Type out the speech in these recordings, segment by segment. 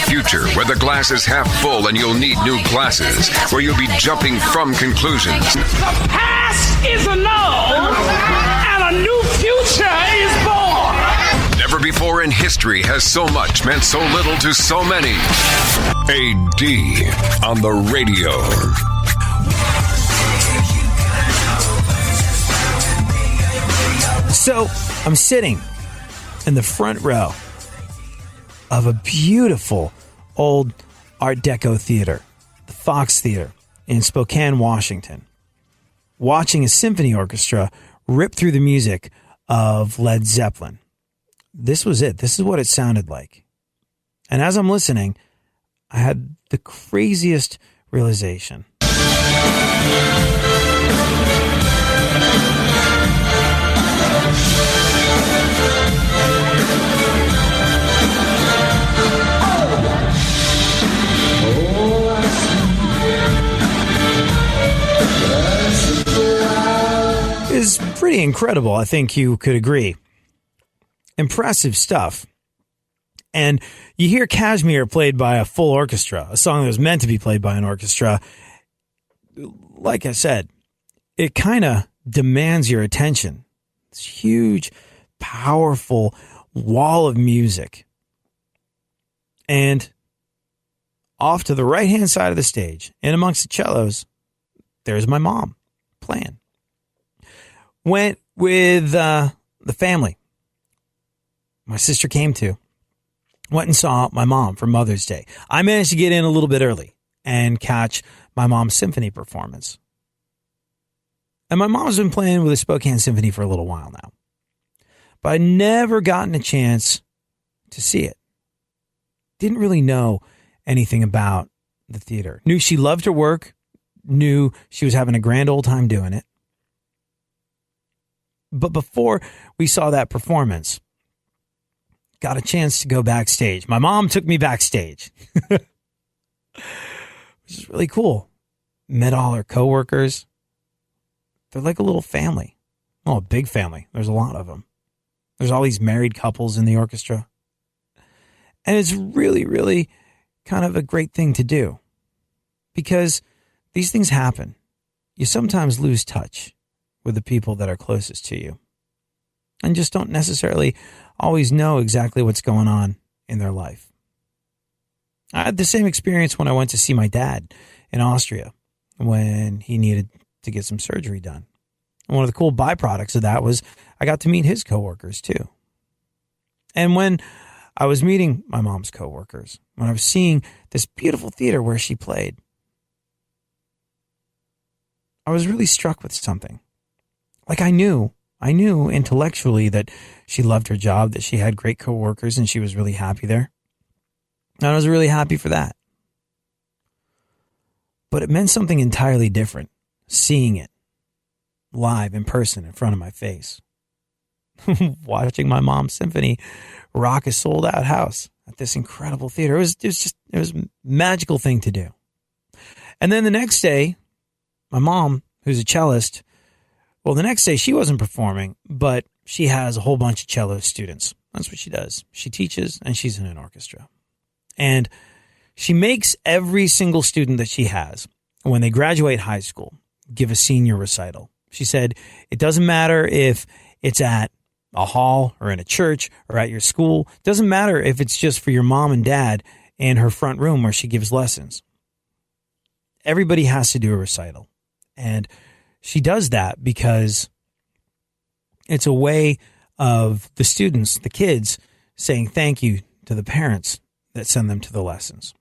future where the glass is half full and you'll need new glasses, where you'll be jumping from conclusions. The past is annulled and a new future is born. Never before in history has so much meant so little to so many. AD on the radio. So I'm sitting in the front row of a beautiful old Art Deco theater, the Fox Theater in Spokane, Washington, watching a symphony orchestra rip through the music of Led Zeppelin. This was it. This is what it sounded like. And as I'm listening, I had the craziest realization. Is pretty incredible. I think you could agree. Impressive stuff. And you hear Kashmir played by a full orchestra, a song that was meant to be played by an orchestra. Like I said, it kind of demands your attention. This huge, powerful wall of music. And off to the right-hand side of the stage, in amongst the cellos, there's my mom playing. Went with the family. My sister came too. Went and saw my mom for Mother's Day. I managed to get in a little bit early and catch my mom's symphony performance. And my mom's been playing with the Spokane Symphony for a little while now. But I'd never gotten a chance to see it. Didn't really know anything about the theater. Knew she loved her work. Knew she was having a grand old time doing it. But before we saw that performance, got a chance to go backstage. My mom took me backstage, which is really cool. Met all her coworkers. They're like a little family. Oh, a big family. There's a lot of them. There's all these married couples in the orchestra. And it's really, really kind of a great thing to do because these things happen. You sometimes lose touch with the people that are closest to you and just don't necessarily always know exactly what's going on in their life. I had the same experience when I went to see my dad in Austria when he needed to get some surgery done. And one of the cool byproducts of that was I got to meet his coworkers too. And when I was meeting my mom's coworkers, when I was seeing this beautiful theater where she played, I was really struck with something. Like I knew intellectually that she loved her job, that she had great coworkers, and she was really happy there. And I was really happy for that. But it meant something entirely different, seeing it live in person in front of my face. Watching my mom's symphony rock a sold-out house at this incredible theater. It was a magical thing to do. And then the next day, my mom, who's a cellist, well, the next day she wasn't performing, but she has a whole bunch of cello students. That's what she does. She teaches and she's in an orchestra. And she makes every single student that she has, when they graduate high school, give a senior recital. She said, it doesn't matter if it's at a hall or in a church or at your school. It doesn't matter if it's just for your mom and dad in her front room where she gives lessons. Everybody has to do a recital. And she does that because it's a way of the students, the kids, saying thank you to the parents that send them to the lessons.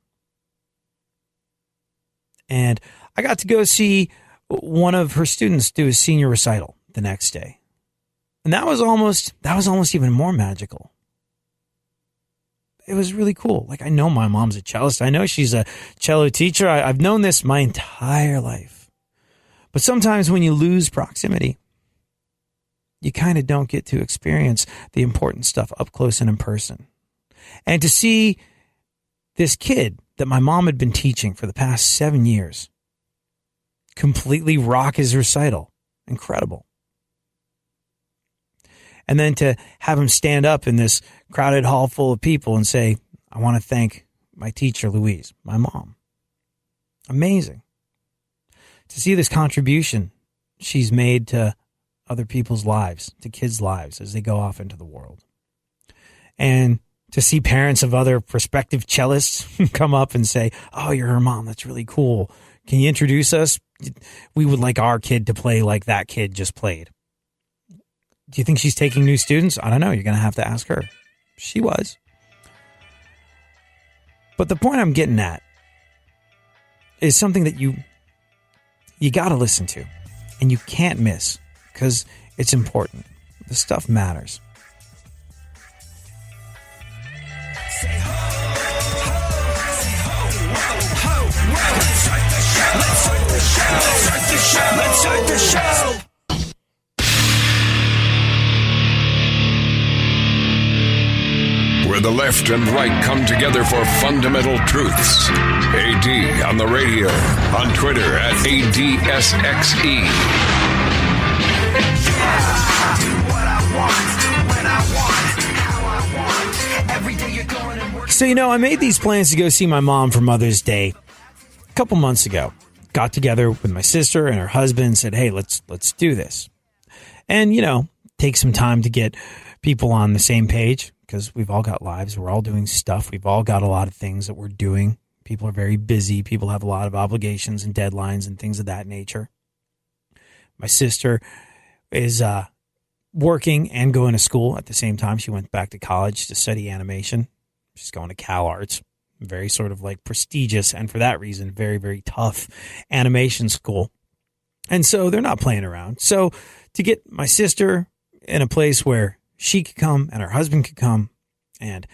And I got to go see one of her students do a senior recital the next day. And that was almost even more magical. It was really cool. Like, I know my mom's a cellist. I know she's a cello teacher. I've known this my entire life. But sometimes when you lose proximity, you kind of don't get to experience the important stuff up close and in person. And to see this kid that my mom had been teaching for the past 7 years completely rock his recital, incredible. And then to have him stand up in this crowded hall full of people and say, I want to thank my teacher, Louise, my mom. Amazing to see this contribution she's made to other people's lives, to kids' lives as they go off into the world. And to see parents of other prospective cellists come up and say, oh, you're her mom. That's really cool. Can you introduce us? We would like our kid to play like that kid just played. Do you think she's taking new students? I don't know. You're going to have to ask her. She was. But the point I'm getting at is something that you got to listen to and you can't miss because it's important. The stuff matters. Say ho, ho, say ho, ho, ho. Let's start the show. Let's start the show. Let's start the show. Let's start the show. Where the left and right come together for fundamental truths. AD on the radio, on Twitter at ADSXE. So, I made these plans to go see my mom for Mother's Day a couple months ago. Got together with my sister and her husband, said, hey, let's do this. And, take some time to get people on the same page. Because we've all got lives. We're all doing stuff. We've all got a lot of things that we're doing. People are very busy. People have a lot of obligations and deadlines and things of that nature. My sister is working and going to school at the same time. She went back to college to study animation. She's going to Cal Arts. Very sort of like prestigious and for that reason, very, very tough animation school. And so they're not playing around. So to get my sister in a place where she could come and her husband could come and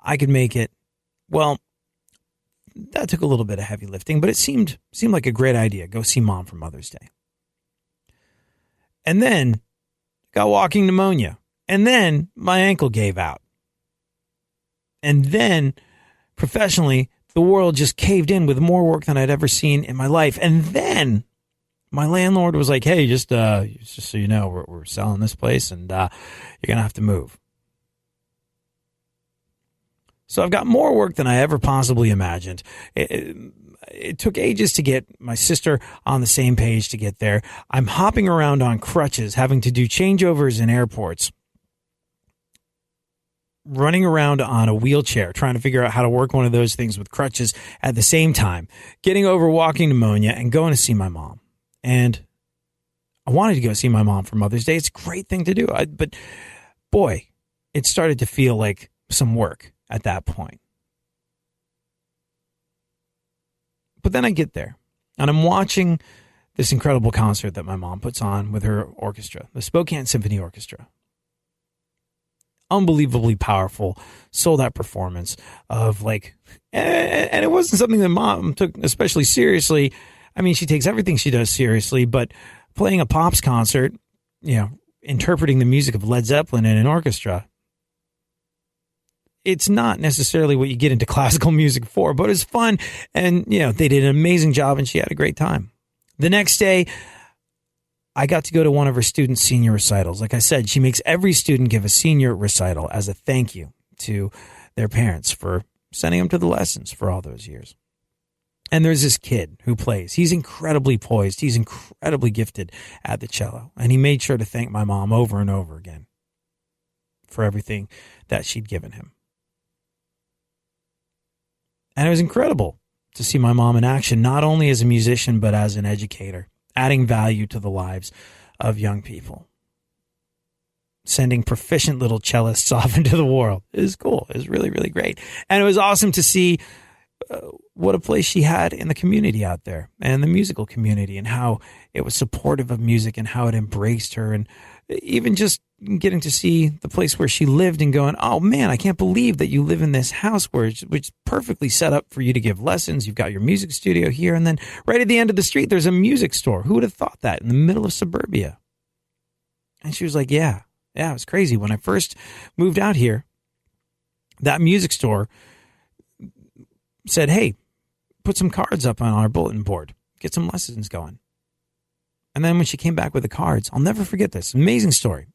I could make it. Well, that took a little bit of heavy lifting, but it seemed like a great idea. Go see Mom for Mother's Day. And then got walking pneumonia. And then my ankle gave out. And then professionally, the world just caved in with more work than I'd ever seen in my life. And then my landlord was like, hey, just so you know, we're selling this place and you're going to have to move. So I've got more work than I ever possibly imagined. It took ages to get my sister on the same page to get there. I'm hopping around on crutches, having to do changeovers in airports, running around on a wheelchair, trying to figure out how to work one of those things with crutches at the same time, getting over walking pneumonia and going to see my mom. And I wanted to go see my mom for Mother's Day. It's a great thing to do. But boy, it started to feel like some work at that point. But then I get there and I'm watching this incredible concert that my mom puts on with her orchestra, the Spokane Symphony Orchestra. Unbelievably powerful, sold out performance of and it wasn't something that Mom took especially seriously. I mean, she takes everything she does seriously, but playing a Pops concert, interpreting the music of Led Zeppelin in an orchestra, it's not necessarily what you get into classical music for, but it's fun. And, they did an amazing job and she had a great time. The next day, I got to go to one of her students' senior recitals. Like I said, she makes every student give a senior recital as a thank you to their parents for sending them to the lessons for all those years. And there's this kid who plays. He's incredibly poised. He's incredibly gifted at the cello. And he made sure to thank my mom over and over again for everything that she'd given him. And it was incredible to see my mom in action, not only as a musician, but as an educator, adding value to the lives of young people. Sending proficient little cellists off into the world. It was cool. It was really, really great. And it was awesome to see what a place she had in the community out there and the musical community and how it was supportive of music and how it embraced her. And even just getting to see the place where she lived and going, oh man, I can't believe that you live in this house which is perfectly set up for you to give lessons. You've got your music studio here. And then right at the end of the street, there's a music store. Who would have thought that in the middle of suburbia? And she was like, yeah, it was crazy. When I first moved out here, that music store said, hey, put some cards up on our bulletin board. Get some lessons going. And then when she came back with the cards, I'll never forget this. Amazing story.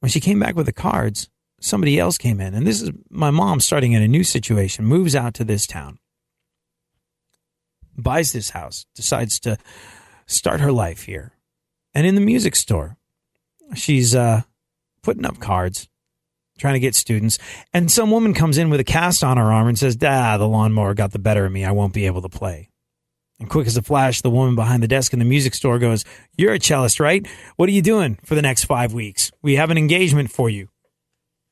When she came back with the cards, somebody else came in. And this is my mom starting in a new situation, moves out to this town, buys this house, decides to start her life here. And in the music store, she's putting up cards, trying to get students. And some woman comes in with a cast on her arm and says, the lawnmower got the better of me. I won't be able to play. And quick as a flash, the woman behind the desk in the music store goes, "You're a cellist, right? What are you doing for the next 5 weeks? We have an engagement for you."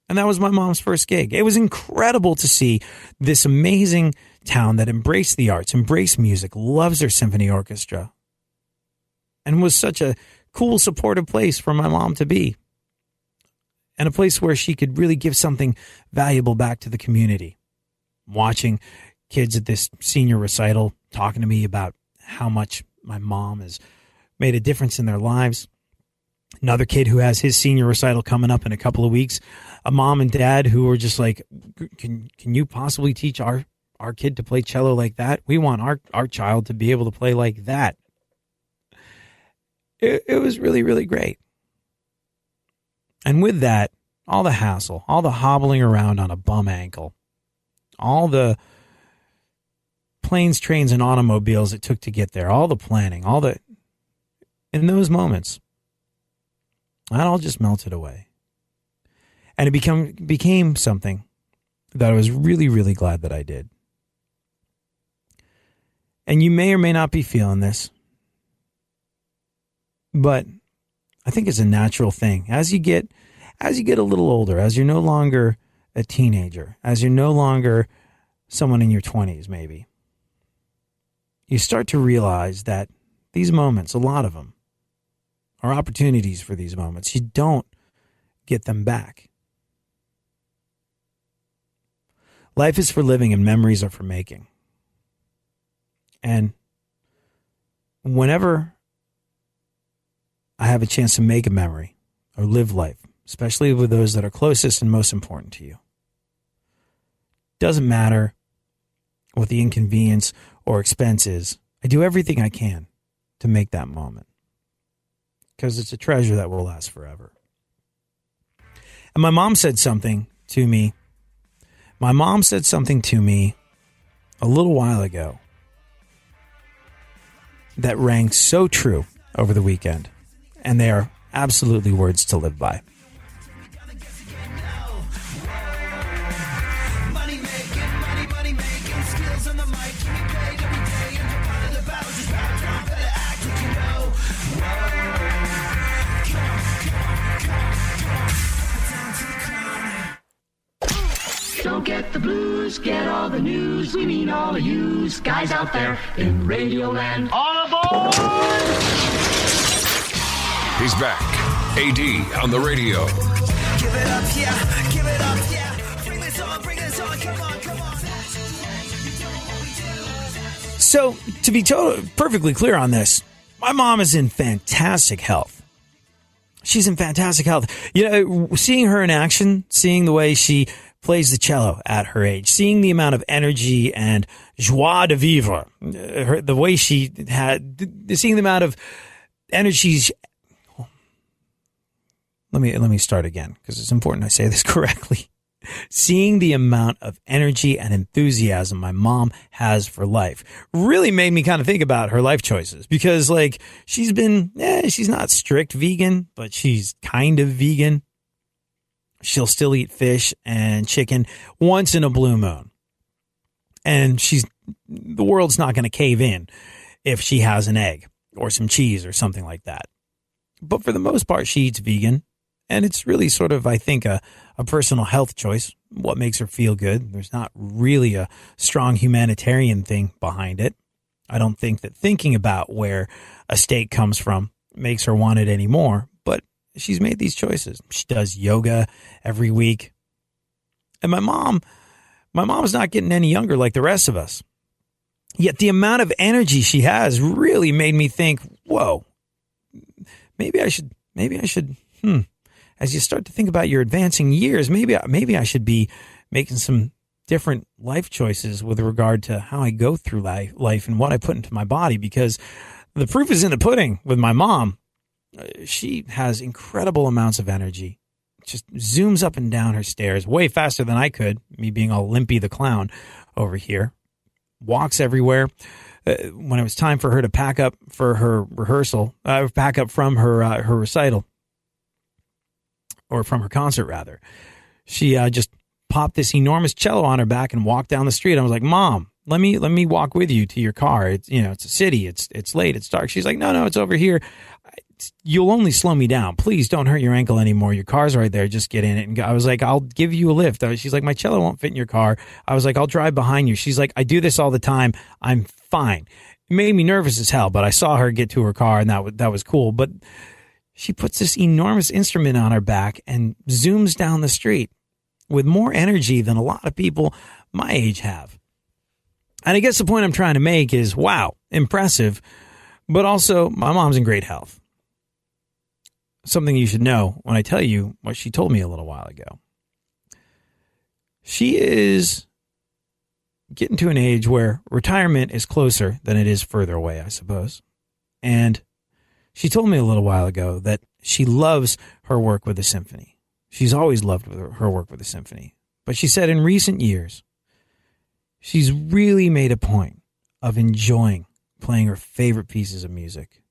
And that was my mom's first gig. It was incredible to see this amazing town that embraced the arts, embraced music, loves their symphony orchestra, and was such a cool, supportive place for my mom to be. And a place where she could really give something valuable back to the community. Watching kids at this senior recital talking to me about how much my mom has made a difference in their lives. Another kid who has his senior recital coming up in a couple of weeks. A mom and dad who were just like, can you possibly teach our kid to play cello like that? We want our child to be able to play like that. It was really, really great. And with that, all the hassle, all the hobbling around on a bum ankle, all the planes, trains, and automobiles it took to get there, all the planning, in those moments, that all just melted away. And it became something that I was really, really glad that I did. And you may or may not be feeling this, but I think it's a natural thing. As you get a little older, as you're no longer a teenager, as you're no longer someone in your 20s maybe, you start to realize that these moments, a lot of them, are opportunities for these moments. You don't get them back. Life is for living and memories are for making. And whenever I have a chance to make a memory or live life, especially with those that are closest and most important to you, doesn't matter what the inconvenience or expense is, I do everything I can to make that moment. Because it's a treasure that will last forever. And my mom said something to me. My mom said something to me a little while ago that rang so true over the weekend. And they are absolutely words to live by. Don't get the blues, get all the news. We mean all of you guys out there in Radioland. All aboard! He's back. AD on the radio. Give it up, yeah. Give it up, yeah. Bring this on. Come on. So, to be perfectly clear on this, my mom is in fantastic health. She's in fantastic health. You know, seeing her in action, seeing the way she plays the cello at her age, seeing the amount of energy and joie de vivre, the way she had, seeing the amount of energy. Let me start again because it's important I say this correctly. Seeing the amount of energy and enthusiasm my mom has for life really made me kind of think about her life choices because, like, she's not strict vegan, but she's kind of vegan. She'll still eat fish and chicken once in a blue moon. And the world's not going to cave in if she has an egg or some cheese or something like that. But for the most part, she eats vegan. And it's really sort of, I think, a personal health choice, what makes her feel good. There's not really a strong humanitarian thing behind it. I don't think that thinking about where a steak comes from makes her want it anymore. But she's made these choices. She does yoga every week. And my mom's not getting any younger like the rest of us. Yet the amount of energy she has really made me think, whoa, maybe I should, as you start to think about your advancing years, maybe I should be making some different life choices with regard to how I go through life and what I put into my body, because the proof is in the pudding with my mom. She has incredible amounts of energy, just zooms up and down her stairs way faster than I could, me being all limpy the clown over here. Walks everywhere. When it was time for her to pack up for her rehearsal, pack up from her recital, or from her concert rather, she just popped this enormous cello on her back and walked down the street. I was like, Mom, let me walk with you to your car. It's, it's a city. It's late. It's dark. She's like, no, it's over here. You'll only slow me down. Please don't hurt your ankle anymore. Your car's right there. Just get in it. And I was like, I'll give you a lift. She's like, my cello won't fit in your car. I was like, I'll drive behind you. She's like, I do this all the time. I'm fine. It made me nervous as hell, but I saw her get to her car, and that was cool. But she puts this enormous instrument on her back and zooms down the street with more energy than a lot of people my age have. And I guess the point I'm trying to make is, wow, impressive, but also my mom's in great health. Something you should know when I tell you what she told me a little while ago. She is getting to an age where retirement is closer than it is further away, I suppose. And she told me a little while ago that she loves her work with the symphony. She's always loved her work with the symphony. But she said in recent years, she's really made a point of enjoying playing her favorite pieces of music.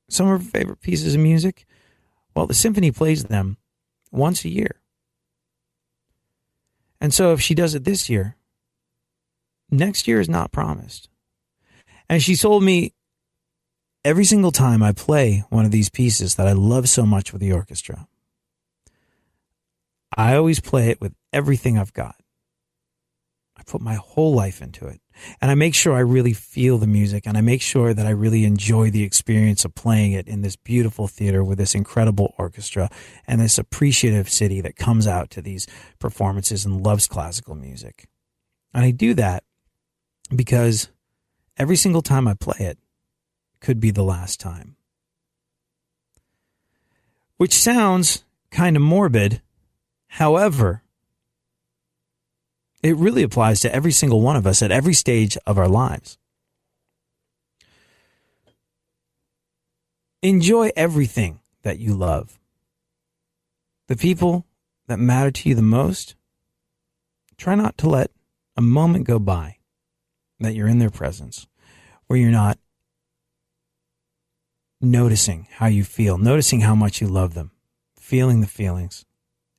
Some of her favorite pieces of music, well, the symphony plays them once a year. And so if she does it this year, next year is not promised. And she told me every single time I play one of these pieces that I love so much with the orchestra, I always play it with everything I've got. I put my whole life into it. And I make sure I really feel the music, and I make sure that I really enjoy the experience of playing it in this beautiful theater with this incredible orchestra and this appreciative city that comes out to these performances and loves classical music. And I do that because every single time I play it could be the last time. Which sounds kind of morbid. However, it really applies to every single one of us at every stage of our lives. Enjoy everything that you love. The people that matter to you the most, try not to let a moment go by that you're in their presence where you're not noticing how you feel, noticing how much you love them, feeling the feelings,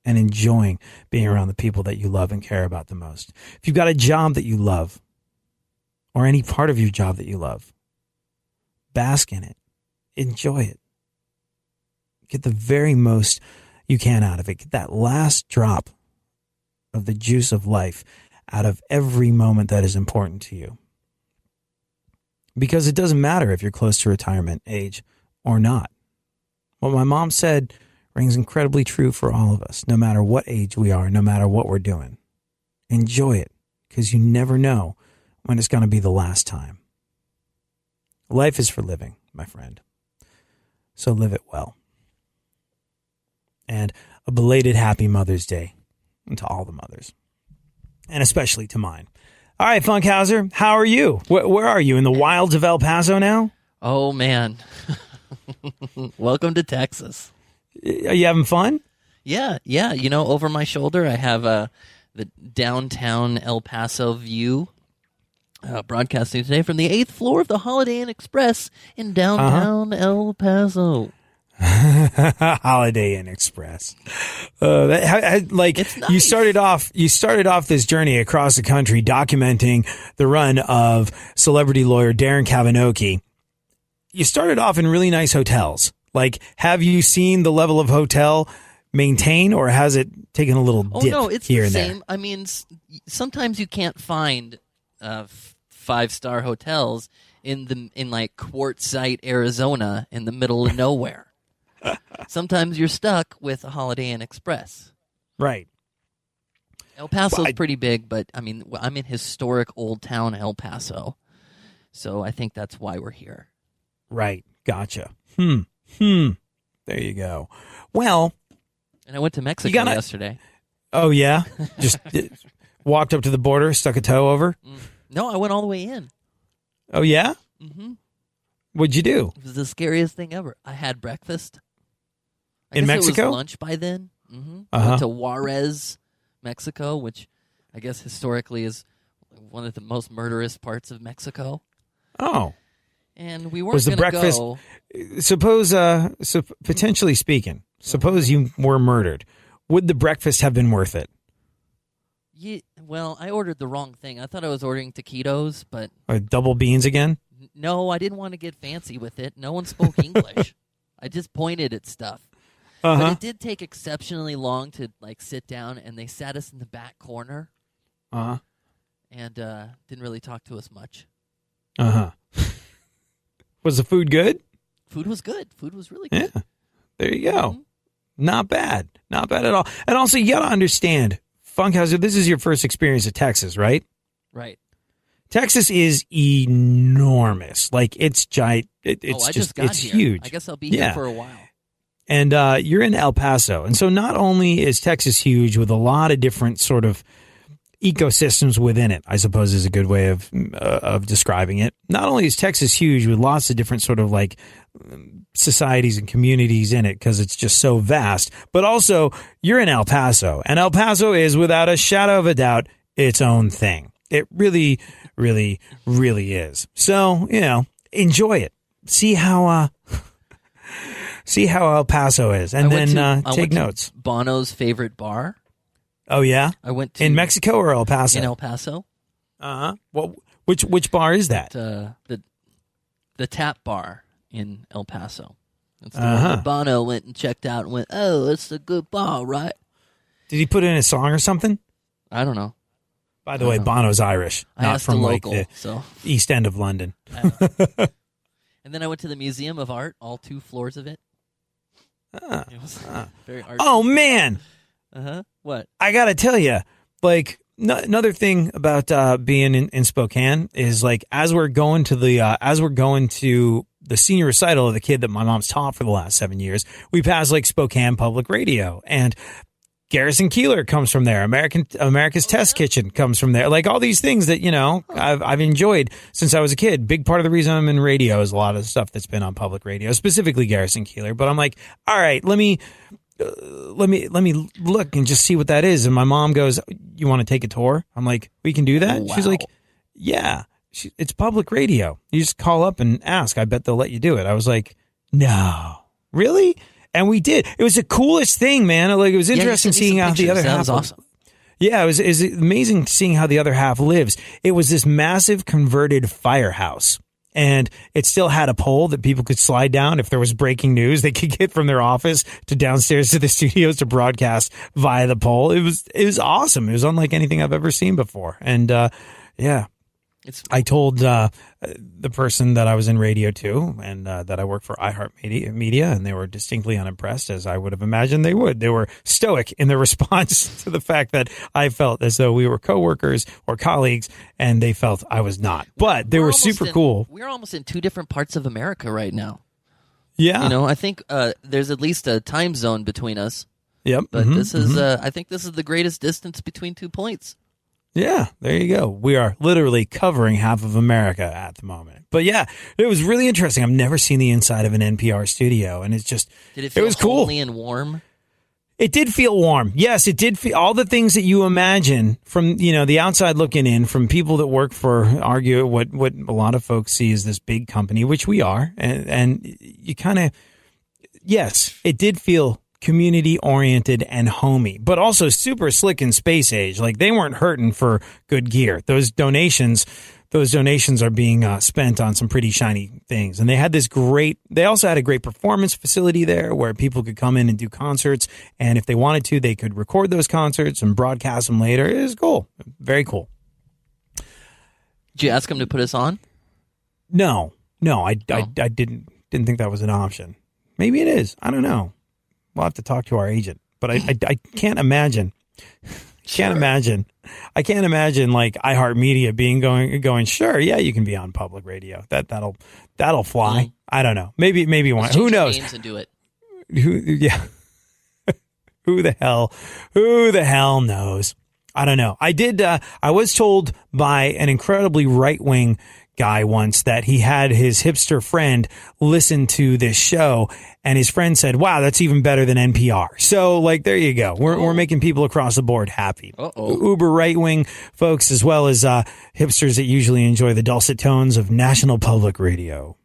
and enjoying being around the people that you love and care about the most. If you've got a job that you love, or any part of your job that you love, bask in it. Enjoy it. Get the very most you can out of it. Get that last drop of the juice of life out of every moment that is important to you. Because it doesn't matter if you're close to retirement age or not. What my mom said rings incredibly true for all of us, no matter what age we are, no matter what we're doing. Enjoy it, because you never know when it's going to be the last time. Life is for living, my friend. So live it well. And a belated happy Mother's Day to all the mothers, and especially to mine. All right, Funkhouser, how are you? Where are you? In the wilds of El Paso now? Oh, man. Welcome to Texas. Are you having fun? Yeah. Over my shoulder, I have the downtown El Paso view, broadcasting today from the 8th floor of the Holiday Inn Express in downtown El Paso. Holiday Inn Express. It's nice. You started off this journey across the country documenting the run of celebrity lawyer Darren Kavanaugh. You started off in really nice hotels. Like, have you seen the level of hotel maintain, or has it taken a little dip here and there? Oh, no, it's the same. I mean, sometimes you can't find 5-star hotels in like Quartzsite, Arizona, in the middle of nowhere. Sometimes you're stuck with a Holiday Inn Express. Right. El Paso's pretty big, but I mean, I'm in historic Old Town El Paso, so I think that's why we're here. Right. Gotcha. There you go. Well, and I went to Mexico yesterday. Oh, yeah? Just walked up to the border, stuck a toe over? No, I went all the way in. Oh, yeah? Mm-hmm. What'd you do? It was the scariest thing ever. I had breakfast. In Mexico? It was lunch by then, Went to Juarez, Mexico, which I guess historically is one of the most murderous parts of Mexico. Oh. And we weren't Was the going to breakfast? go. Suppose, potentially speaking, suppose you were murdered. Would the breakfast have been worth it? Yeah, well, I ordered the wrong thing. I thought I was ordering taquitos, but Double beans again? no, I didn't want to get fancy with it. No one spoke English. I just pointed at stuff. Uh-huh. But it did take exceptionally long to sit down, and they sat us in the back corner Uh-huh. and didn't really talk to us much. Uh-huh. Was the food good? Food was good. Food was really good. Yeah. There you go. Not bad. Not bad at all. And also, you got to understand, Funkhouser, this is your first experience at Texas, right? Right. Texas is enormous. Like, it's giant. It's I just got it's here. huge. I guess I'll be here for a while. And you're in El Paso. And so not only is Texas huge with a lot of different sort of ecosystems within it, I suppose is a good way of describing it. Not only is Texas huge with lots of different sort of like societies and communities in it because it's just so vast, but also you're in El Paso. And El Paso is, without a shadow of a doubt, its own thing. It really, really, really is. So, enjoy it. See how El Paso is, and then take notes. Bono's favorite bar. Oh yeah, I went to in Mexico or El Paso? In El Paso. Well, which bar is that? The Tap Bar in El Paso. That's the one that Bono went and checked out and went, "Oh, it's a good bar, right?" Did he put in a song or something? I don't know. By the way, Bono's Irish, not from the like local, the East End of London. And then I went to the Museum of Art, all 2 floors of it. It was very artsy. Oh man! What? I gotta tell you, like another thing about being in Spokane is like as we're going to the senior recital of the kid that my mom's taught for the last 7 years, we pass like Spokane Public Radio, and Garrison Keillor comes from there. America's Test Kitchen comes from there. Like all these things that I've enjoyed since I was a kid. Big part of the reason I'm in radio is a lot of the stuff that's been on public radio, specifically Garrison Keillor. But I'm like, all right, let me look and just see what that is. And my mom goes, "You want to take a tour?" I'm like, "We can do that." Wow. She's like, "Yeah, it's public radio. You just call up and ask. I bet they'll let you do it." I was like, "No, really?" And we did. It was the coolest thing, man. Like it was interesting seeing how the other half. That was awesome. Yeah, it was amazing seeing how the other half lives. It was this massive converted firehouse. And it still had a pole that people could slide down if there was breaking news. They could get from their office to downstairs to the studios to broadcast via the pole. It was awesome. It was unlike anything I've ever seen before. And I told the person that I was in radio to and that I work for iHeartMedia, and they were distinctly unimpressed, as I would have imagined they would. They were stoic in their response to the fact that I felt as though we were coworkers or colleagues, and they felt I was not. But they were super cool. We're almost in 2 different parts of America right now. Yeah. I think there's at least a time zone between us. Yep. But this is, I think this is the greatest distance between 2 points. Yeah, there you go. We are literally covering half of America at the moment. But yeah, it was really interesting. I've never seen the inside of an NPR studio, and it's just it was cool. Homely and warm? It did feel warm. Yes, it did feel all the things that you imagine from, the outside looking in, from people that work for what a lot of folks see as this big company, which we are. And you kind of, yes, it did feel community oriented and homey, but also super slick and space age. Like they weren't hurting for good gear. Those donations are being spent on some pretty shiny things. And they also had a great performance facility there where people could come in and do concerts. And if they wanted to, they could record those concerts and broadcast them later. It was cool. Very cool. Did you ask him to put us on? No, I didn't think that was an option. Maybe it is. I don't know. We'll have to talk to our agent, but I can't imagine. I can't imagine like iHeartMedia going. Sure, yeah, you can be on public radio. That'll fly. Mm-hmm. I don't know. Maybe one. Who knows? Names and do it. Yeah. Who the hell knows? I don't know. I was told by an incredibly right-wing guy once that he had his hipster friend listen to this show, and his friend said, wow, that's even better than NPR. So, like, there you go. We're making people across the board happy. Uber right-wing folks, as well as hipsters that usually enjoy the dulcet tones of National Public Radio.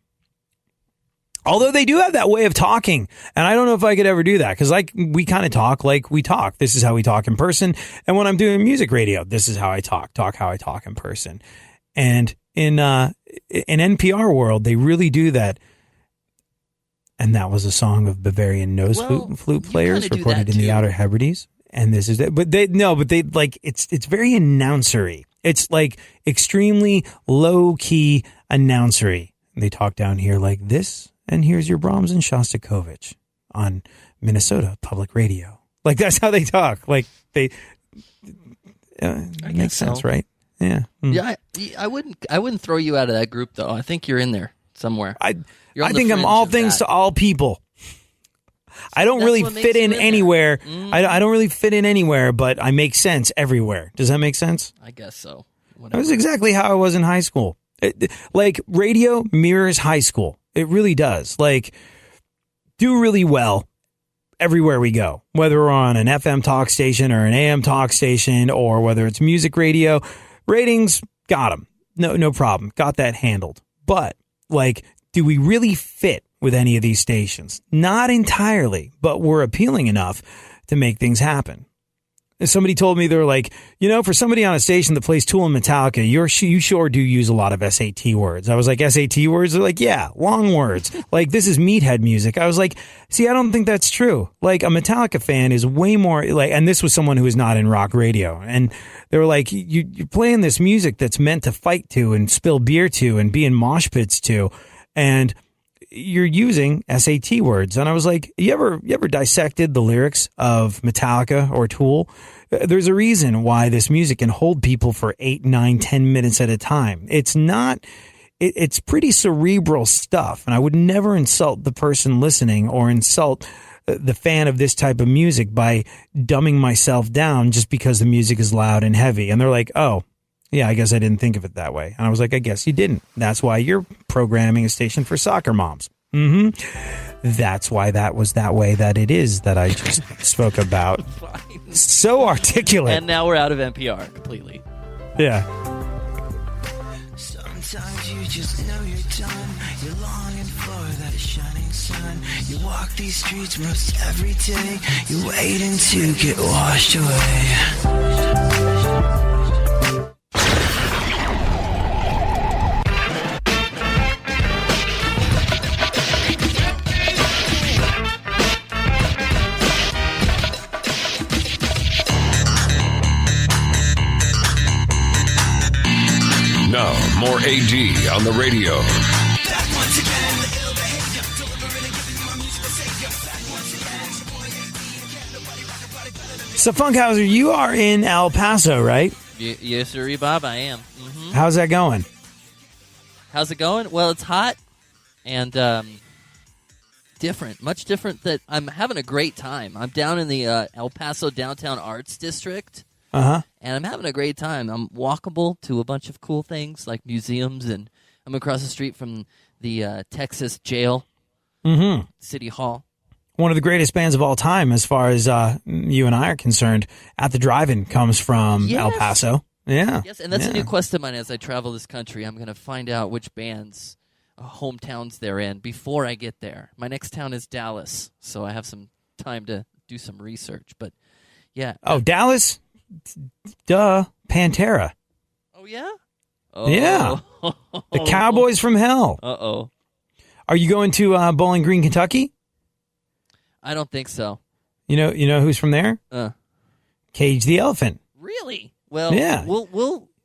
Although they do have that way of talking, and I don't know if I could ever do that, because we kind of talk like we talk. This is how we talk in person. And when I'm doing music radio, this is how I talk how I talk in person. And in NPR world, they really do that. And that was a song of Bavarian nose flute players recorded in the Outer Hebrides. And this is it. But they like, it's very announcery. It's like extremely low key announcery. They talk down here like this. And here's your Brahms and Shostakovich on Minnesota Public Radio. Like, that's how they talk. Like, they it makes sense, right? Yeah. Yeah, I wouldn't throw you out of that group, though. I think you're in there somewhere. I think I'm all things to all people. I don't really fit in anywhere. I don't really fit in anywhere, but I make sense everywhere. Does that make sense? I guess so. That was exactly how I was in high school. Like, radio mirrors high school. It really does. Like, do really well everywhere we go, whether we're on an FM talk station or an AM talk station, or whether it's music radio. Ratings, got them. No problem. Got that handled. But, like, do we really fit with any of these stations? Not entirely, but we're appealing enough to make things happen. Somebody told me, they're like, for somebody on a station that plays Tool and Metallica, you sure do use a lot of SAT words. I was like, SAT words? They're like, yeah, long words. Like, this is meathead music. I was like, see, I don't think that's true. Like, a Metallica fan is way more like, and this was someone who is not in rock radio. And they were like, you're playing this music that's meant to fight to and spill beer to and be in mosh pits to. And you're using SAT words. And I was like, you ever dissected the lyrics of Metallica or Tool? There's a reason why this music can hold people for 8, 9, 10 minutes at a time. It's pretty cerebral stuff. And I would never insult the person listening or insult the fan of this type of music by dumbing myself down just because the music is loud and heavy. And they're like, oh, yeah, I guess I didn't think of it that way. And I was like, I guess you didn't. That's why you're programming a station for soccer moms. That's why that was that way that it is that I just spoke about. So articulate. And now we're out of NPR completely. Yeah. Sometimes you just know you're done. You're longing for that shining sun. You walk these streets most every day. You're waiting to get washed away. Now, more AD on the radio. So, Funkhouser, you are in El Paso, right? Yes, sir, Bob, I am. Mm-hmm. How's that going? How's it going? Well, it's hot and different, much different. That I'm having a great time. I'm down in the El Paso Downtown Arts District. Uh-huh. And I'm having a great time. I'm walkable to a bunch of cool things like museums, and I'm across the street from the Texas jail, City Hall. One of the greatest bands of all time, as far as you and I are concerned, At the Drive-In comes from El Paso. Yeah. Yes, and that's a new quest of mine as I travel this country. I'm going to find out which bands, hometowns they're in before I get there. My next town is Dallas, so I have some time to do some research. But, yeah. Oh, Dallas? Duh, Pantera. Oh, yeah? Oh. Yeah. The Cowboys from Hell. Uh-oh. Are you going to Bowling Green, Kentucky? I don't think so. You know who's from there? Cage the Elephant. Really? Well, yeah.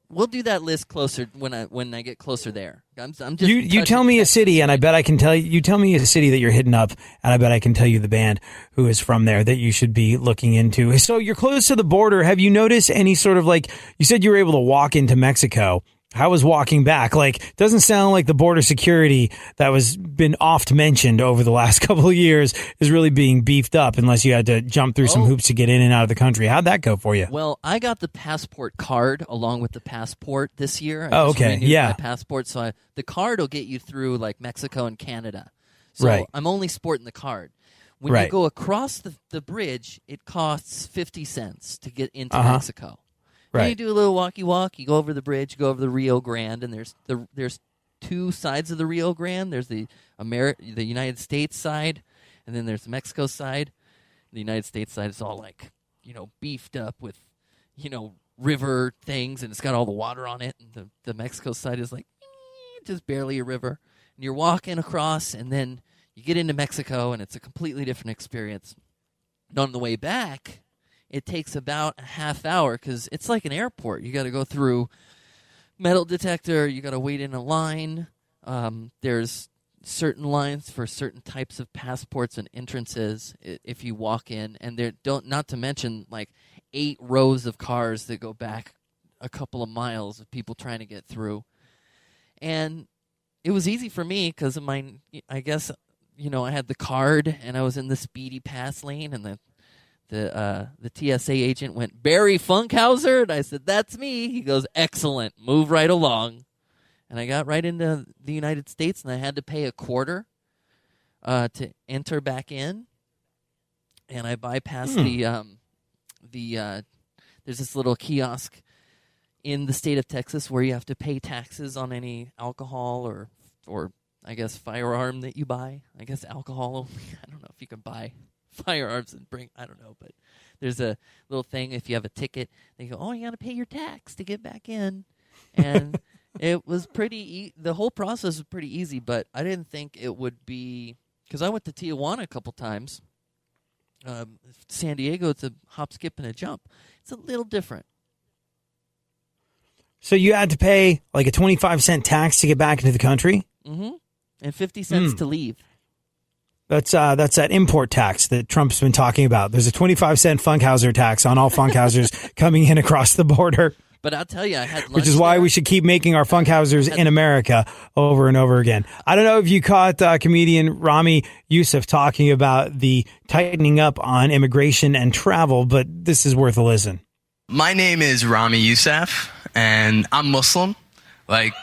We'll do that list closer when I get closer there. I'm just you tell me a city, and I bet I can tell you. You tell me a city that you're hitting up, and I bet I can tell you the band who is from there that you should be looking into. So you're close to the border. Have you noticed any sort of, like, you said you were able to walk into Mexico? How was walking back? Like, doesn't sound like the border security that was been oft mentioned over the last couple of years is really being beefed up unless you had to jump through some hoops to get in and out of the country. How'd that go for you? Well, I got the passport card along with the passport this year. Okay. Yeah. My passport. So the card will get you through like Mexico and Canada. So Right. I'm only sporting the card. When you go across the bridge, it costs 50 cents to get into Mexico. Right. And you do a little walk, you go over the bridge, go over the Rio Grande, and there's two sides of the Rio Grande. There's the United States side, and then there's the Mexico side. The United States side is all like, beefed up with, river things, and it's got all the water on it. And the Mexico side is like just barely a river. And you're walking across, and then you get into Mexico, and it's a completely different experience. And on the way back, it takes about a half hour because it's like an airport. You got to go through metal detector. You got to wait in a line. There's certain lines for certain types of passports and entrances if you walk in, and not to mention like 8 rows of cars that go back a couple of miles of people trying to get through. And it was easy for me because of I guess I had the card and I was in the speedy pass lane, and the TSA agent went, "Barry Funkhouser?" And I said, "That's me." He goes, "Excellent. Move right along." And I got right into the United States, and I had to pay a quarter to enter back in. And I bypassed there's this little kiosk in the state of Texas where you have to pay taxes on any alcohol or I guess firearm that you buy. I guess alcohol only. I don't know if you can buy firearms and I don't know, but there's a little thing if you have a ticket, they go, "Oh, you got to pay your tax to get back in." And it was the whole process was pretty easy, but I didn't think it would be, because I went to Tijuana a couple times. San Diego, it's a hop, skip, and a jump. It's a little different. So you had to pay like a 25-cent tax to get back into the country? Mm-hmm. And 50 cents to leave. That's that import tax that Trump's been talking about. There's a 25-cent Funkhouser tax on all Funkhousers coming in across the border. But I'll tell you, I had lunch which is why there. we should keep making our Funkhousers in America over and over again. I don't know if you caught comedian Rami Youssef talking about the tightening up on immigration and travel, but this is worth a listen. My name is Rami Youssef, and I'm Muslim. Like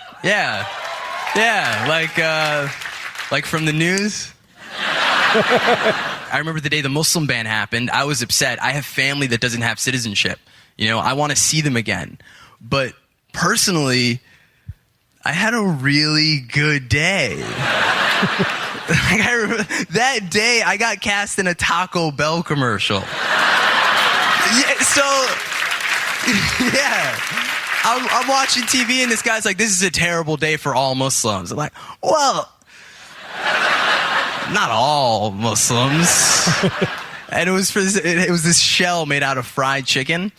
from the news. I remember the day the Muslim ban happened, I was upset. I have family that doesn't have citizenship. I want to see them again. But personally, I had a really good day. I remember that day I got cast in a Taco Bell commercial. I'm watching TV and this guy's like, "This is a terrible day for all Muslims." I'm like, well, not all Muslims. And it was this shell made out of fried chicken.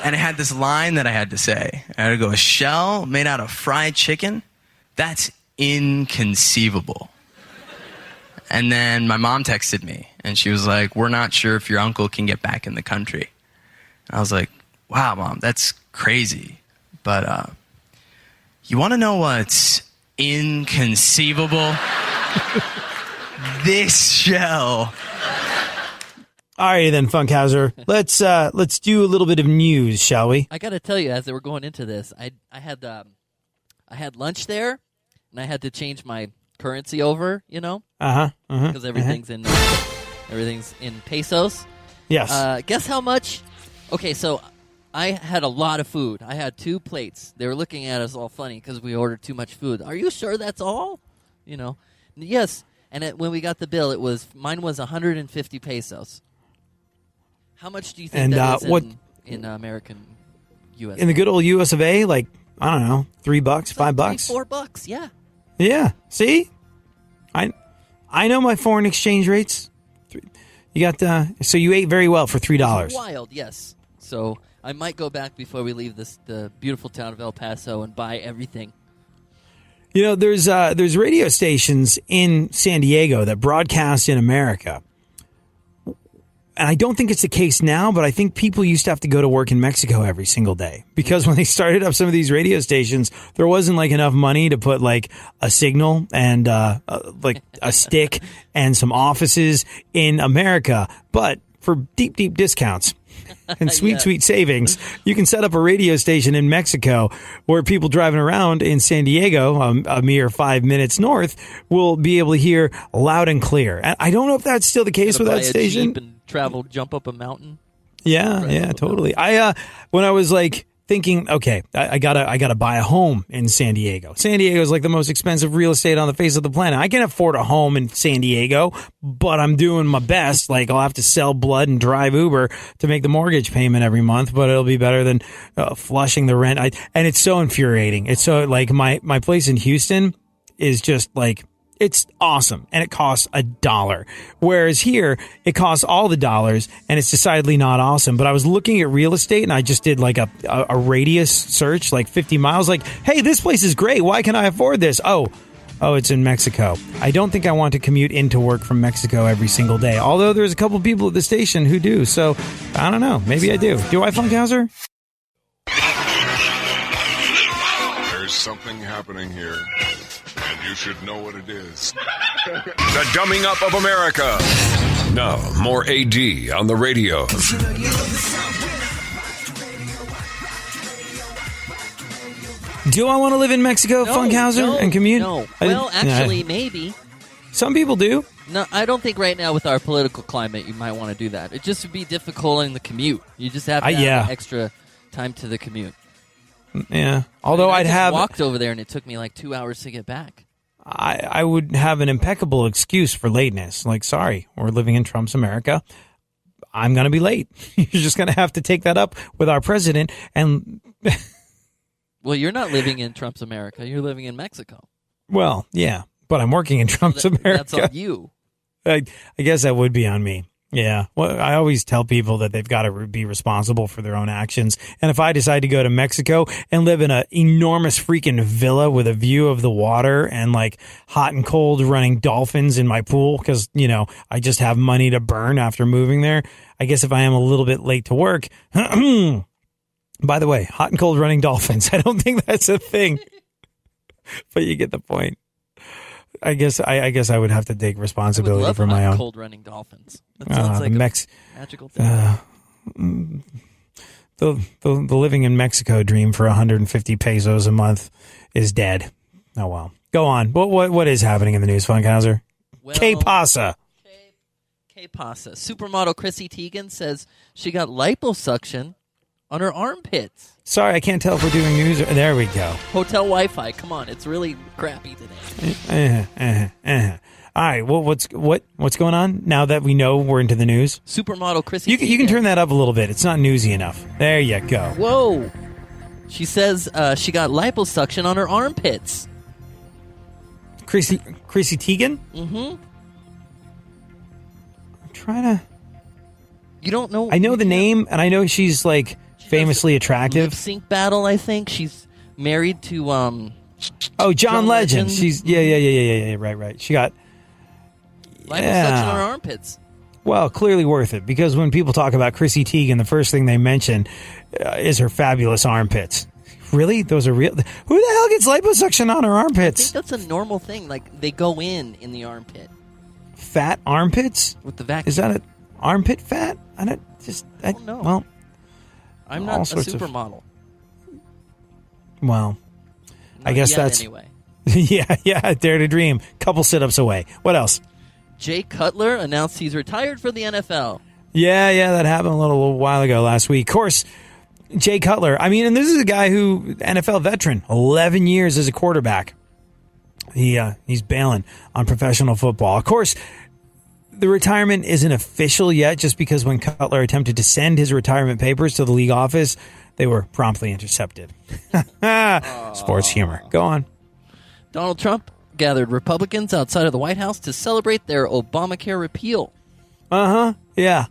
And it had this line that I had to say. I had to go, "A shell made out of fried chicken? That's inconceivable." And then my mom texted me, and she was like, "We're not sure if your uncle can get back in the country." And I was like, "Wow, Mom, that's crazy. But you want to know what's inconceivable? This shell." All right, then, Funkhouser. Let's do a little bit of news, shall we? I got to tell you, as they were going into this, I had lunch there, and I had to change my currency over, because everything's in pesos. Yes. Guess how much? Okay, so I had a lot of food. I had 2 plates. They were looking at us all funny because we ordered too much food. "Are you sure that's all?" Yes. And when we got the bill, mine was 150 pesos. How much do you think that is in American U.S.? In the good old U.S. of A., like, I don't know, $3, $5? $4, yeah. Yeah. See? I know my foreign exchange rates. You got so you ate very well for $3. Wild, yes. So I might go back before we leave the beautiful town of El Paso and buy everything. There's radio stations in San Diego that broadcast in America. and I don't think it's the case now, but I think people used to have to go to work in Mexico every single day because when they started up some of these radio stations, there wasn't like enough money to put like a signal and like a stick and some offices in America. But for deep, deep discounts and sweet savings, you can set up a radio station in Mexico where people driving around in San Diego, a mere 5 minutes north, will be able to hear loud and clear. And I don't know if that's still the case with that station. Jeep and jump up a mountain. Yeah, totally. When I was like thinking, okay, I gotta buy a home in San Diego. San Diego is like the most expensive real estate on the face of the planet. I can afford a home in San Diego, but I'm doing my best. Like I'll have to sell blood and drive Uber to make the mortgage payment every month, but it'll be better than flushing the rent. And it's so infuriating. It's so like my place in Houston is just like, it's awesome, and it costs $1. Whereas here, it costs all the dollars, and it's decidedly not awesome. But I was looking at real estate, and I just did like a radius search, like 50 miles. Like, hey, this place is great. Why can I afford this? Oh, it's in Mexico. I don't think I want to commute into work from Mexico every single day. Although there's a couple people at the station who do. So I don't know. Maybe I do. Do I, Funkhouser? There's something happening here. And you should know what it is. The Dumbing Up of America. Now, more AD on the radio. Do I want to live in Mexico, Funkhouser, and commute? No. Well, actually, maybe. Some people do. No, I don't think right now with our political climate you might want to do that. It just would be difficult in the commute. You just have to have extra time to the commute. Yeah. Although I have walked over there and it took me like 2 hours to get back. I would have an impeccable excuse for lateness. Like, sorry, we're living in Trump's America. I'm going to be late. You're just going to have to take that up with our president. And well, you're not living in Trump's America. You're living in Mexico. Well, yeah, but I'm working in Trump's America. That's on you. I guess that would be on me. Yeah. Well, I always tell people that they've got to be responsible for their own actions. And if I decide to go to Mexico and live in an enormous freaking villa with a view of the water and like hot and cold running dolphins in my pool because, I just have money to burn after moving there, I guess if I am a little bit late to work, by the way, hot and cold running dolphins, I don't think that's a thing, but you get the point. I guess I would have to take responsibility for my own. Cold running dolphins. That sounds like a magical thing. The living in Mexico dream for 150 pesos a month is dead. Oh well. Go on. What is happening in the news, Funkhouser? Well, Que pasa? Que pasa? Supermodel Chrissy Teigen says she got liposuction on her armpits. Sorry, I can't tell if we're doing news. There we go. Hotel Wi-Fi. Come on, it's really crappy today. All right. Well, what's going on now that we know we're into the news? Supermodel Chrissy. You can turn that up a little bit. It's not newsy enough. There you go. Whoa. She says she got liposuction on her armpits. Chrissy Teigen. Mm-hmm. I'm trying to. You don't know? I know the name, and I know she's like famously attractive. Lip sync battle, I think. She's married to John Legend. She's yeah. Right. She got liposuction on her armpits. Well, clearly worth it because when people talk about Chrissy Teigen, the first thing they mention is her fabulous armpits. Really? Those are real? Who the hell gets liposuction on her armpits? I think that's a normal thing. Like they go in the armpit. Fat armpits with the vacuum. Is that an armpit fat? I don't know. Well, I'm not a supermodel. Well, I guess that's anyway. yeah. Dare to dream. Couple sit-ups away. What else? Jay Cutler announced he's retired for the NFL. Yeah, that happened a little while ago last week. Of course, Jay Cutler. I mean, and this is a guy who NFL veteran, 11 years as a quarterback. He's bailing on professional football. Of course, the retirement isn't official yet, just because when Cutler attempted to send his retirement papers to the league office, they were promptly intercepted. Sports humor. Go on. Donald Trump gathered Republicans outside of the White House to celebrate their Obamacare repeal. Yeah.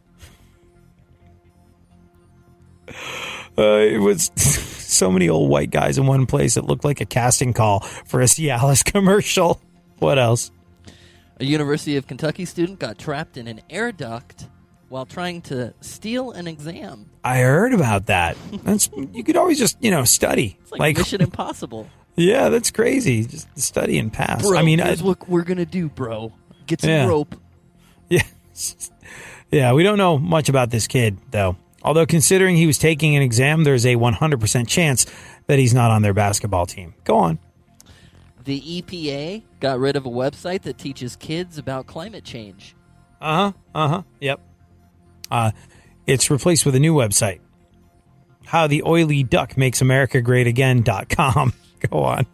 It was so many old white guys in one place. It looked like a casting call for a Cialis commercial. What else? A University of Kentucky student got trapped in an air duct while trying to steal an exam. I heard about that. You could always just, study. It's like Mission Impossible. Yeah, that's crazy. Just study and pass. Bro, here's what we're going to do, bro. Get some rope. Yeah. Yeah, we don't know much about this kid, though. Although considering he was taking an exam, there's a 100% chance that he's not on their basketball team. Go on. The EPA got rid of a website that teaches kids about climate change. Yep. It's replaced with a new website. How the oily duck makes America great again.com. Go on.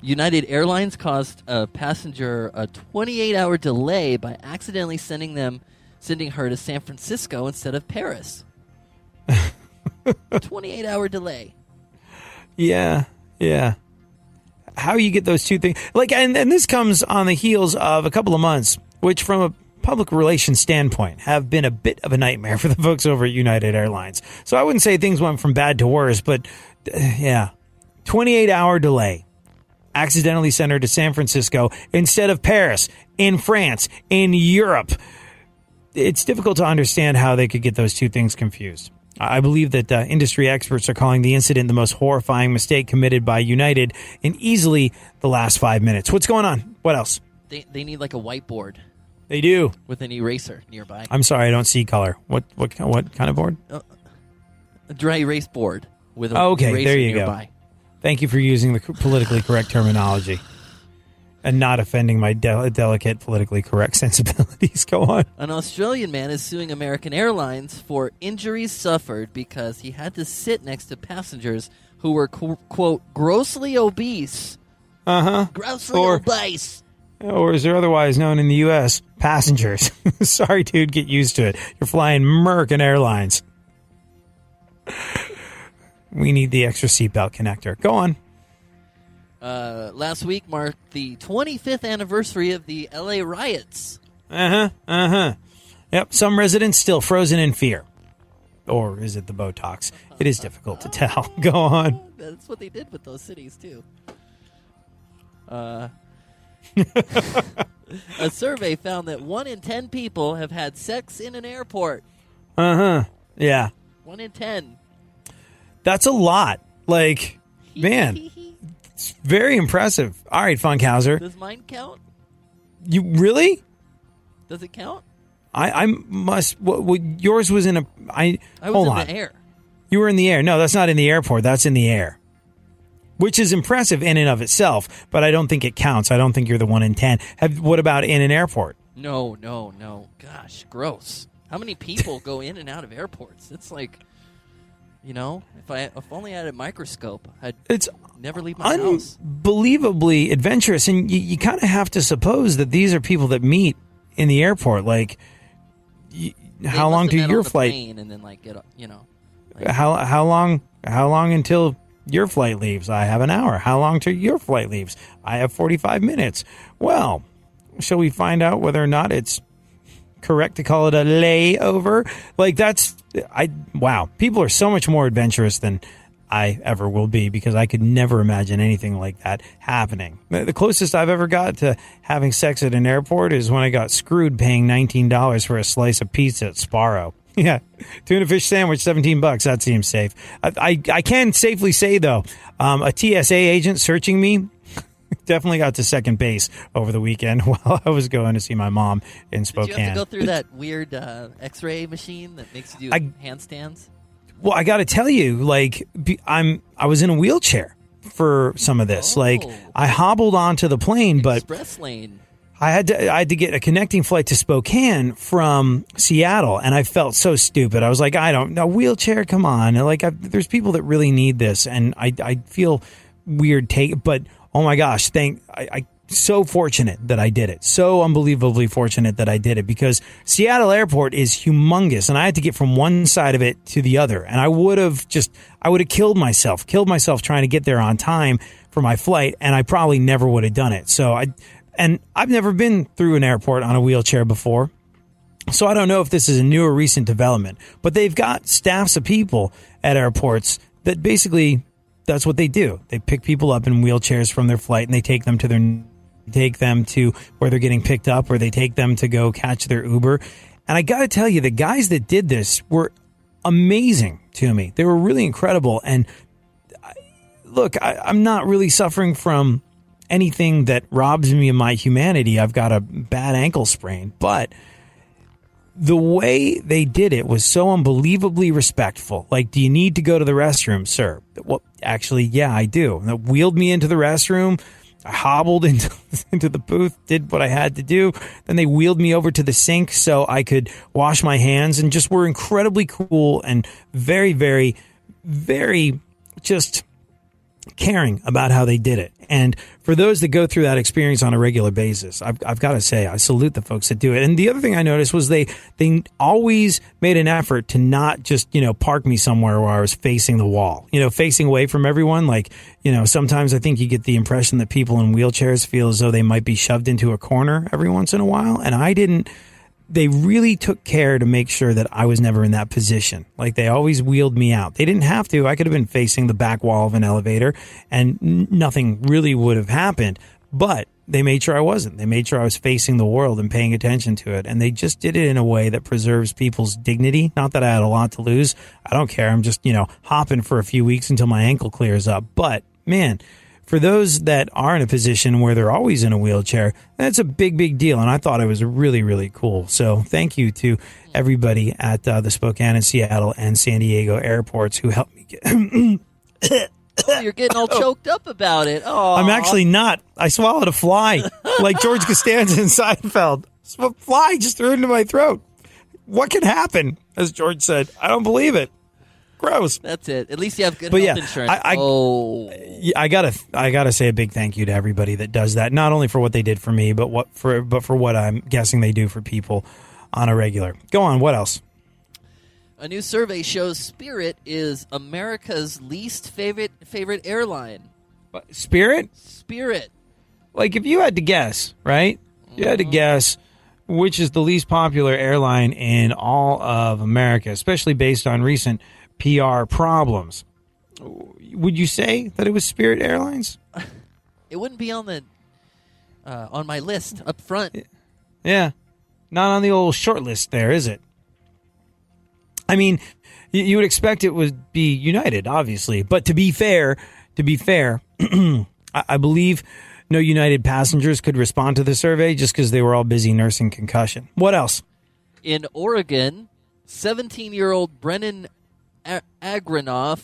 United Airlines caused a passenger a 28-hour delay by accidentally sending her to San Francisco instead of Paris. 28-hour delay. Yeah. How you get those two things? And this comes on the heels of a couple of months, which from a public relations standpoint have been a bit of a nightmare for the folks over at United Airlines. So I wouldn't say things went from bad to worse, but 28-hour delay. Accidentally sent her to San Francisco instead of Paris, in France, in Europe. It's difficult to understand how they could get those two things confused. I believe that industry experts are calling the incident the most horrifying mistake committed by United in easily the last 5 minutes. What's going on? What else? They need like a whiteboard. They do. With an eraser nearby. I'm sorry, I don't see color. What kind of board? A dry erase board with a okay, there you nearby. Go. Thank you for using the politically correct terminology and not offending my delicate politically correct sensibilities. Go on. An Australian man is suing American Airlines for injuries suffered because he had to sit next to passengers who were, quote, grossly obese. Grossly obese. Or as they're otherwise known in the U.S., passengers. Sorry, dude, get used to it. You're flying American Airlines. We need the extra seatbelt connector. Go on. Last week marked the 25th anniversary of the L.A. riots. Yep, some residents still frozen in fear. Or is it the Botox? It is difficult to tell. Go on. That's what they did with those cities, too. A survey found that 1 in 10 people have had sex in an airport. Yeah. 1 in 10. That's a lot. Man, it's very impressive. All right, Funkhouser. Does mine count? You really? Does it count? I must. Yours was in a. I was in the air. You were in the air. No, that's not in the airport. That's in the air. Which is impressive in and of itself, but I don't think it counts. I don't think you're the 1 in 10. What about in an airport? No. Gosh, gross. How many people go in and out of airports? It's like, if only I had a microscope, I'd never leave my house. Unbelievably adventurous, and you kind of have to suppose that these are people that meet in the airport. How long do your flight? And then get how long until your flight leaves? I have an hour. How long till your flight leaves? I have 45 minutes. Well, shall we find out whether or not it's correct to call it a layover? Wow. People are so much more adventurous than I ever will be, because I could never imagine anything like that happening. The closest I've ever got to having sex at an airport is when I got screwed paying $19 for a slice of pizza at Sparrow. Yeah, tuna fish sandwich, $17. That seems safe. I can safely say, though, a TSA agent searching me definitely got to second base over the weekend while I was going to see my mom in Spokane. Did you have to go through that weird X-ray machine that makes you do handstands? Well, I got to tell you, I was in a wheelchair for some of this. I hobbled onto the plane, but express lane. I had to get a connecting flight to Spokane from Seattle, and I felt so stupid. I was like, I don't know, wheelchair, come on. There's people that really need this, and I feel weird but oh my gosh, I so fortunate that I did it. So unbelievably fortunate that I did it, because Seattle Airport is humongous, and I had to get from one side of it to the other, and I would have killed myself trying to get there on time for my flight, and I probably never would have done it. And I've never been through an airport on a wheelchair before, so I don't know if this is a new or recent development. But they've got staffs of people at airports that basically, that's what they do. They pick people up in wheelchairs from their flight, and they take them to where they're getting picked up, or they take them to go catch their Uber. And I got to tell you, the guys that did this were amazing to me. They were really incredible. And look, I'm not really suffering from anything that robs me of my humanity. I've got a bad ankle sprain, but the way they did it was so unbelievably respectful. Like, do you need to go to the restroom, sir? Well, actually, yeah, I do. They wheeled me into the restroom. I hobbled into the booth, did what I had to do. Then they wheeled me over to the sink so I could wash my hands, and just were incredibly cool and very, very, very just caring about how they did it. And for those that go through that experience on a regular basis, I've got to say, I salute the folks that do it. And the other thing I noticed was they always made an effort to not just, park me somewhere where I was facing the wall, facing away from everyone. Like, sometimes I think you get the impression that people in wheelchairs feel as though they might be shoved into a corner every once in a while. And I didn't. They really took care to make sure that I was never in that position. Like, they always wheeled me out. They didn't have to. I could have been facing the back wall of an elevator and nothing really would have happened. But they made sure I wasn't. They made sure I was facing the world and paying attention to it. And they just did it in a way that preserves people's dignity. Not that I had a lot to lose. I don't care. I'm just, hopping for a few weeks until my ankle clears up. But, man, for those that are in a position where they're always in a wheelchair, that's a big, big deal. And I thought it was really, really cool. So thank you to everybody at the Spokane and Seattle and San Diego airports who helped me get... Oh, you're getting all choked up about it. Oh, I'm actually not. I swallowed a fly like George Costanza in Seinfeld. A fly just threw into my throat. What can happen? As George said, I don't believe it. Gross. That's it. At least you have good health insurance. I gotta say a big thank you to everybody that does that. Not only for what they did for me, but for what I'm guessing they do for people on a regular. Go on. What else? A new survey shows Spirit is America's least favorite airline. What, Spirit? Spirit. Like, if you had to guess, right? You had to guess which is the least popular airline in all of America, especially based on recent PR problems. Would you say that it was Spirit Airlines? It wouldn't be on the on my list up front. Yeah, not on the old short list there, is it? I mean, you would expect it would be United, obviously. But to be fair, I believe no United passengers could respond to the survey just because they were all busy nursing concussion. What else? In Oregon, 17-year-old Brennan Agranoff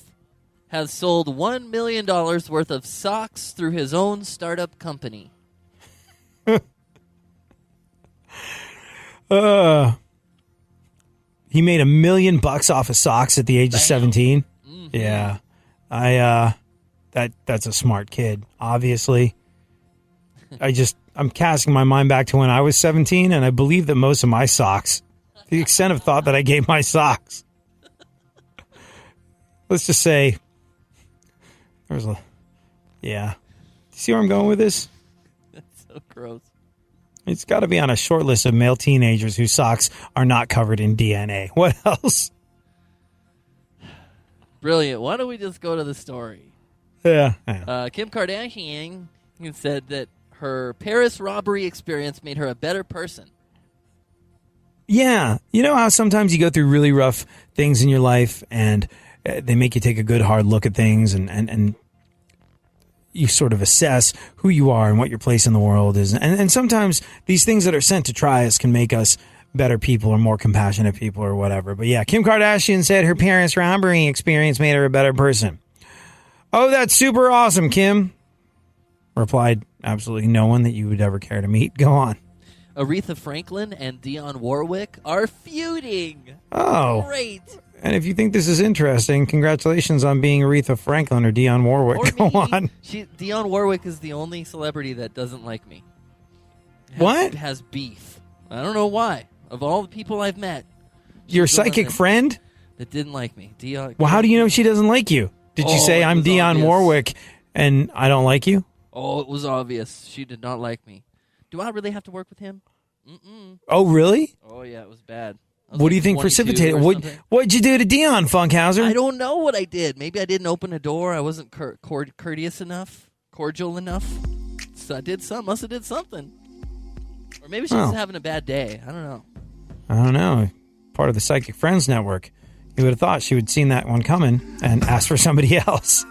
has sold $1 million worth of socks through his own startup company. He made $1 million off of socks at the age of 17. Mm-hmm. Yeah, that's a smart kid. Obviously, I'm casting my mind back to when I was 17, and I believe that most of my socks, to the extent of thought that I gave my socks, let's just say, yeah. See where I'm going with this? That's so gross. It's got to be on a short list of male teenagers whose socks are not covered in DNA. What else? Brilliant. Why don't we just go to the story? Yeah. Kim Kardashian said that her Paris robbery experience made her a better person. Yeah. You know how sometimes you go through really rough things in your life and they make you take a good hard look at things and you sort of assess who you are and what your place in the world is. And sometimes these things that are sent to try us can make us better people or more compassionate people or whatever. But yeah, Kim Kardashian said her parents' robbery experience made her a better person. Oh, that's super awesome, Kim. Replied absolutely no one that you would ever care to meet. Go on. Aretha Franklin and Dionne Warwick are feuding. Oh. Great. And if you think this is interesting, congratulations on being Aretha Franklin or Dionne Warwick. Go on. Dionne Warwick is the only celebrity that doesn't like me. What? Has beef. I don't know why. Of all the people I've met. Your psychic friend? That didn't like me. Well, how do you know she doesn't like you? Did you say, I'm Dionne Warwick and I don't like you? Oh, it was obvious. She did not like me. Do I really have to work with him? Mm-mm. Oh, really? Oh, yeah, it was bad. What do you think precipitated? What'd you do to Dionne, Funkhouser? I don't know what I did. Maybe I didn't open a door. I wasn't courteous enough, cordial enough. So I must have did something. Or maybe she was having a bad day. I don't know. I don't know, part of the Psychic Friends Network. You would have thought she would have seen that one coming and asked for somebody else.